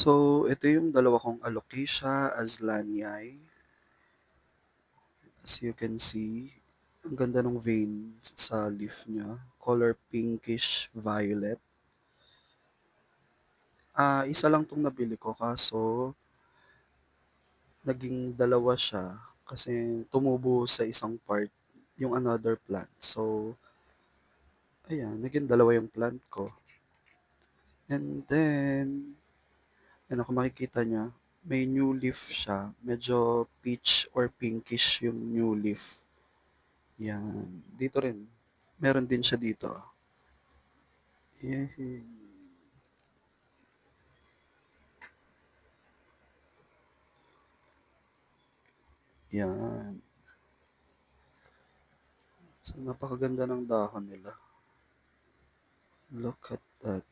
So, ito yung dalawa kong Alocasia azlaniae. As you can see, ang ganda ng veins sa leaf niya, color pinkish violet. Isa lang 'tong nabili ko kaso naging dalawa siya kasi tumubo sa isang part yung another plant. So, ayan naging dalawa yung plant ko. And then, ayan kung makikita niya, may new leaf siya, medyo peach or pinkish yung new leaf. 'Yan, dito rin, meron din siya dito. Yehey! 'Yan. So, napakaganda ng dahon nila. Look at that.